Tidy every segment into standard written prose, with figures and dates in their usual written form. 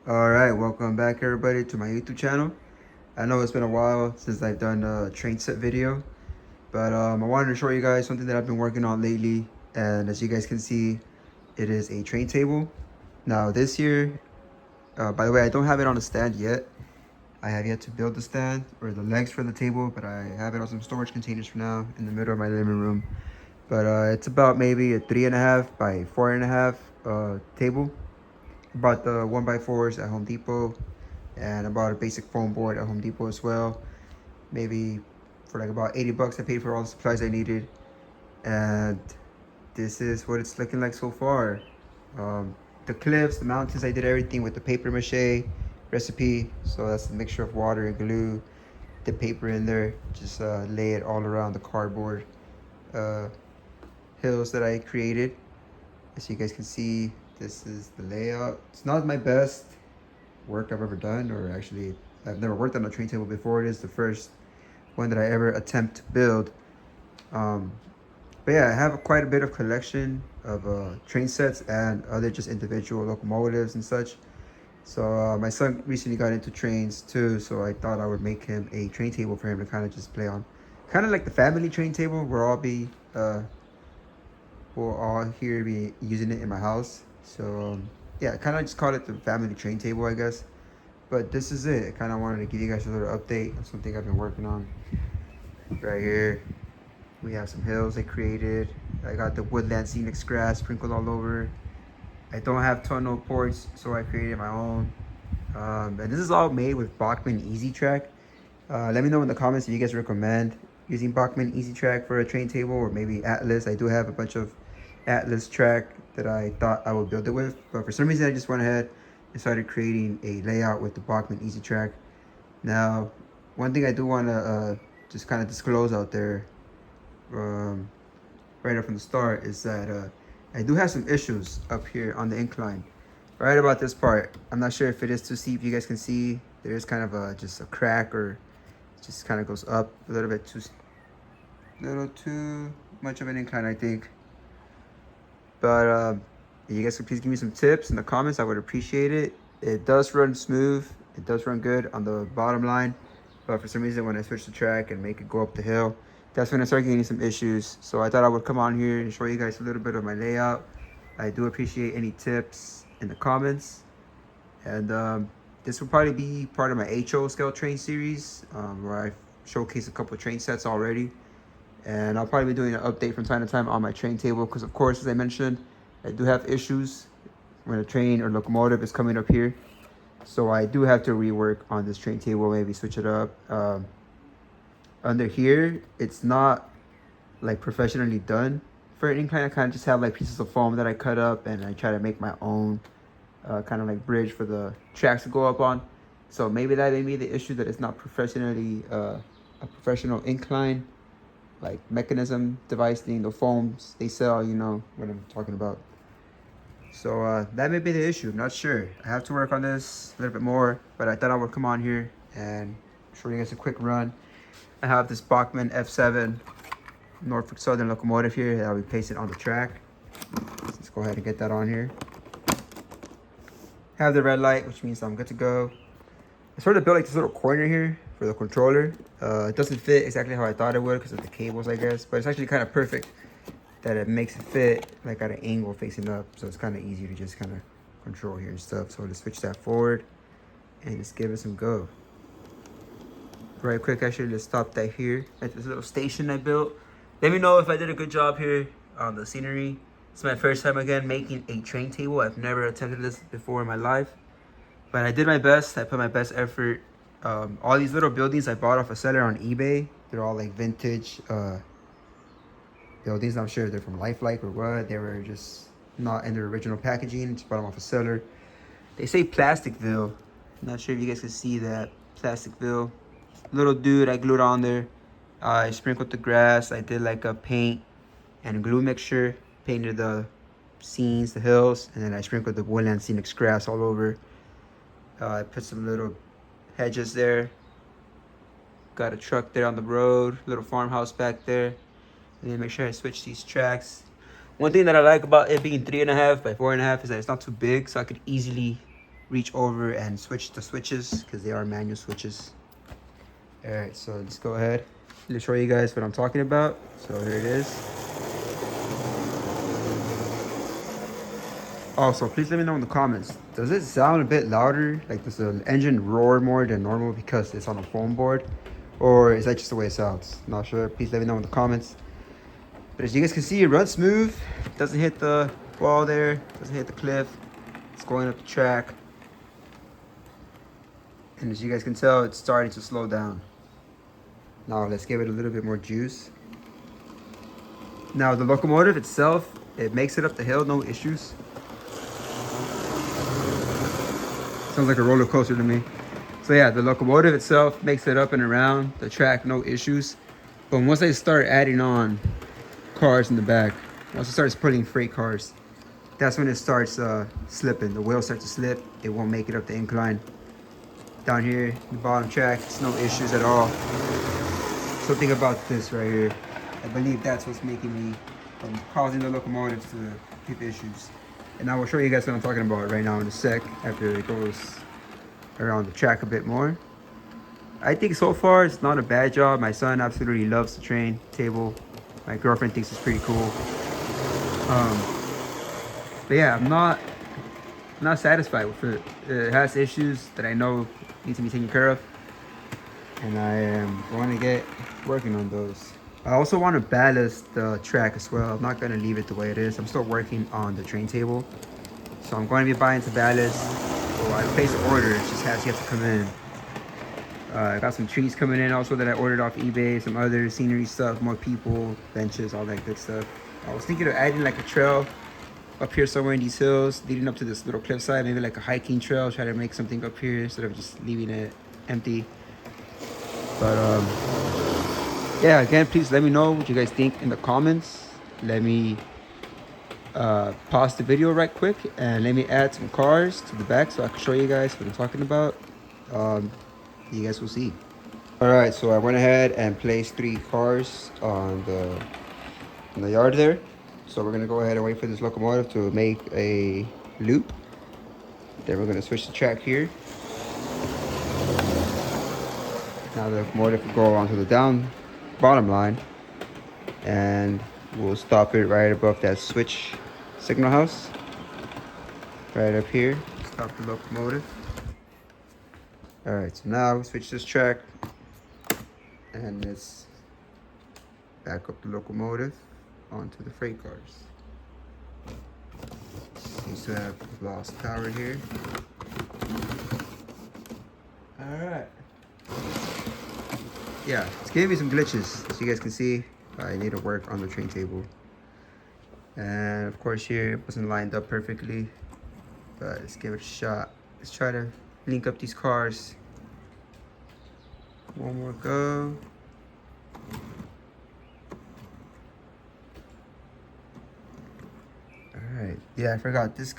All right, welcome back everybody to my YouTube channel. I know it's been a while since I've done a train set video, but I wanted to show you guys something that I've been working on lately. And as you guys can see, it is a train table. Now this year, by the way, I don't have it on a stand yet. I have yet to build the stand or the legs for the table, but I have it on some storage containers for now in the middle of my living room. But it's about maybe a 3.5 by 4.5 table. Bought the 1x4s at Home Depot, and I bought a basic foam board at Home Depot as well. Maybe for like about 80 bucks I paid for all the supplies I needed. And this is what it's looking like so far. The cliffs, the mountains, I did everything with the paper mache recipe. So that's a mixture of water and glue. The paper in there, just lay it all around the cardboard uh, hills that I created. As you guys can see, this is the layout. It's not my best work I've ever done, or actually I've never worked on a train table before. It is the first one that I ever attempt to build. Um, but yeah, I have quite a bit of collection of train sets and other just individual locomotives and such. So my son recently got into trains too, so I thought I would make him a train table for him to kind of just play on. Kind of like the family train table, we'll all here be using it in my house. So yeah, I kind of just call it the family train table, I guess. But this is it. I kind of wanted to give you guys a little update on something I've been working on. Right here, we have some hills I created. I got the woodland scenic grass sprinkled all over. I don't have tunnel ports, so I created my own. And this is all made with Bachmann Easy Track. Let me know in the comments if you guys recommend using Bachmann Easy Track for a train table, or maybe Atlas. I do have a bunch of Atlas track that I thought I would build it with, but for some reason I just went ahead and started creating a layout with the Bachmann Easy Track. Now, one thing I do want to just kind of disclose out there um, right up from the start is that I do have some issues up here on the incline. Right about this part, I'm not sure if it is too steep. You guys can see there is kind of just a crack, or just kind of goes up a little too much of an incline, I think. But you guys could please give me some tips in the comments. I would appreciate it. It does run smooth. It does run good on the bottom line. But for some reason, when I switch the track and make it go up the hill, that's when I start getting some issues. So I thought I would come on here and show you guys a little bit of my layout. I do appreciate any tips in the comments. And this will probably be part of my HO scale train series, where I showcase a couple of train sets already. And I'll probably be doing an update from time to time on my train table, because of course, as I mentioned, I do have issues when a train or locomotive is coming up here. So I do have to rework on this train table, maybe switch it up. Under here, it's not like professionally done for an incline. I kind of just have like pieces of foam that I cut up, and I try to make my own kind of like bridge for the tracks to go up on. So maybe that may be the issue, that it's not professionally a professional incline like mechanism device thing. The foams they sell, you know what I'm talking about. So that may be the issue. I'm not sure. I have to work on this a little bit more, but I thought I would come on here and show you guys a quick run. I have this Bachmann F7 Norfolk Southern locomotive here that I'll be placing on the track. Let's go ahead and get that on here. Have the red light, which means I'm good to go. I sort of built like this little corner here for the controller. It doesn't fit exactly how I thought it would because of the cables, I guess, but it's actually kind of perfect that it makes it fit like at an angle facing up, so it's kind of easy to just kind of control here and stuff. So let's switch that forward and just give it some go. Right quick, I should just stop that here at this little station I built. Let me know if I did a good job here on the scenery. It's my first time again making a train table. I've never attempted this before in my life, but I did my best. I put my best effort. All these little buildings I bought off a seller on eBay. They're all like vintage buildings. I'm sure they're from Lifelike or what. They were just not in their original packaging. Just bought them off a seller. They say Plasticville. I'm not sure if you guys can see that. Plasticville. Little dude I glued on there. I sprinkled the grass. I did like a paint and glue mixture. Painted the scenes, the hills, and then I sprinkled the woodland scenic grass all over. I put some little hedges there. Got a truck there on the road. Little farmhouse back there. And then make sure I switch these tracks. One thing that I like about it being 3.5 by 4.5 is that it's not too big, so I could easily reach over and switch the switches because they are manual switches. All right, so let's go ahead. Let's show you guys what I'm talking about. So here it is. Also, please let me know in the comments. Does it sound a bit louder? Like, does the engine roar more than normal because it's on a foam board? Or is that just the way it sounds? Not sure. Please let me know in the comments. But as you guys can see, it runs smooth. Doesn't hit the wall there. Doesn't hit the cliff. It's going up the track. And as you guys can tell, it's starting to slow down. Now let's give it a little bit more juice. Now the locomotive itself, it makes it up the hill, no issues. Sounds like a roller coaster to me. So yeah, the locomotive itself makes it up and around the track, no issues. But once I start adding on cars in the back, once it starts putting freight cars, that's when it starts slipping. The wheels start to slip. It won't make it up the incline. Down here, the bottom track, it's no issues at all. Something about this right here, I believe that's what's making me causing the locomotive to give issues. And I will show you guys what I'm talking about right now in a sec after it goes around the track a bit more. I think so far it's not a bad job. My son absolutely loves the train table. My girlfriend thinks it's pretty cool. But yeah, I'm not satisfied with it. It has issues that I know need to be taken care of, and I am going to get working on those. I also want to ballast the track as well. I'm not going to leave it the way it is. I'm still working on the train table, so I'm going to be buying some ballast. So I placed an order. It just has yet to come in. I got some trees coming in also that I ordered off eBay, some other scenery stuff, more people, benches, all that good stuff. I was thinking of adding like a trail up here somewhere in these hills leading up to this little cliffside, maybe like a hiking trail, try to make something up here instead of just leaving it empty. But yeah, again, please let me know what you guys think in the comments. Let me pause the video right quick and let me add some cars to the back so I can show you guys what I'm talking about. You guys will see. All right, so I went ahead and placed 3 cars on the yard there. So we're gonna go ahead and wait for this locomotive to make a loop. Then we're gonna switch the track here. Now the locomotive will go onto the bottom line, and we'll stop it right above that switch signal house. Right up here, stop the locomotive. All right, so now we switch this track, and let's back up the locomotive onto the freight cars. Seems to have lost power here. All right. Yeah, it's giving me some glitches. As you guys can see, I need to work on the train table. And of course here, it wasn't lined up perfectly, but let's give it a shot. Let's try to link up these cars. One more go. Alright, yeah, I forgot this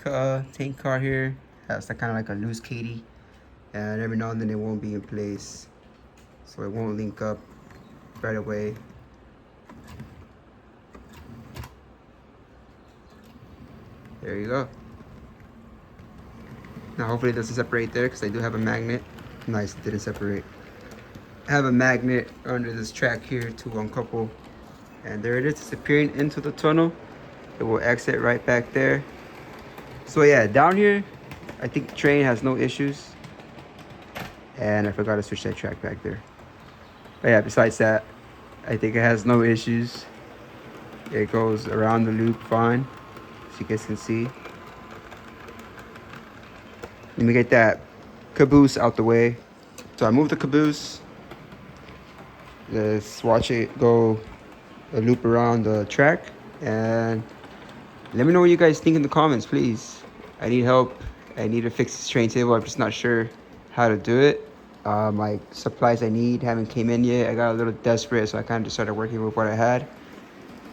tank car here has kind of like a loose caddy, and every now and then it won't be in place, so it won't link up right away. There you go. Now hopefully it doesn't separate there because I do have a magnet. Nice, it didn't separate. I have a magnet under this track here to uncouple, and there it is, it's appearing into the tunnel. It will exit right back there. So yeah, down here I think the train has no issues, and I forgot to switch that track back there. But yeah, besides that, I think it has no issues. It goes around the loop fine, as you guys can see. Let me get that caboose out the way. So I moved the caboose. Let's watch it go a loop around the track, and let me know what you guys think in the comments, please. I need help. I need to fix this train table. I'm just not sure how to do it. My supplies I need haven't came in yet. I got a little desperate, so I kind of just started working with what I had,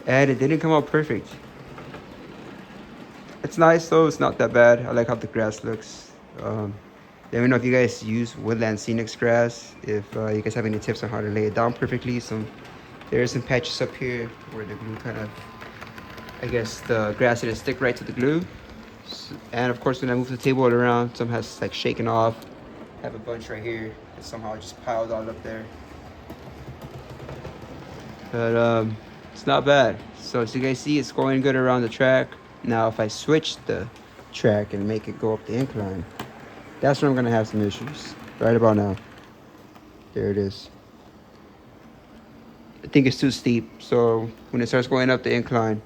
and it didn't come out perfect. It's nice though. It's not that bad. I like how the grass looks. Let me know if you guys use Woodland Scenics grass. If you guys have any tips on how to lay it down perfectly. There are some patches up here where the glue kind of, I guess the grass didn't stick right to the glue. And of course, when I move the table around, some has like shaken off. I have a bunch right here that somehow just piled all up there. But it's not bad. So as you guys see, it's going good around the track. Now if I switch the track and make it go up the incline, that's where I'm gonna have some issues. Right about now. There it is. I think it's too steep. So when it starts going up the incline,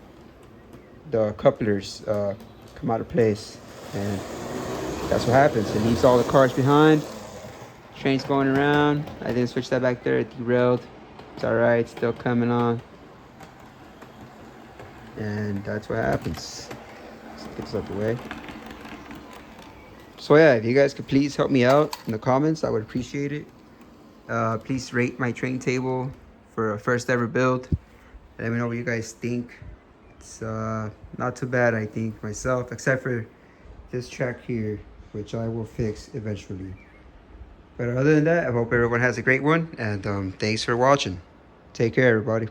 the couplers come out of place, and that's what happens. It leaves all the cars behind. Train's going around. I didn't switch that back there. It derailed. It's alright. It's still coming on. And that's what happens. Let's get this out the way. So yeah, if you guys could please help me out in the comments, I would appreciate it. Please rate my train table for a first ever build. Let me know what you guys think. It's not too bad, I think, myself, except for this track here, which I will fix eventually. But other than that, I hope everyone has a great one, and thanks for watching. Take care, everybody.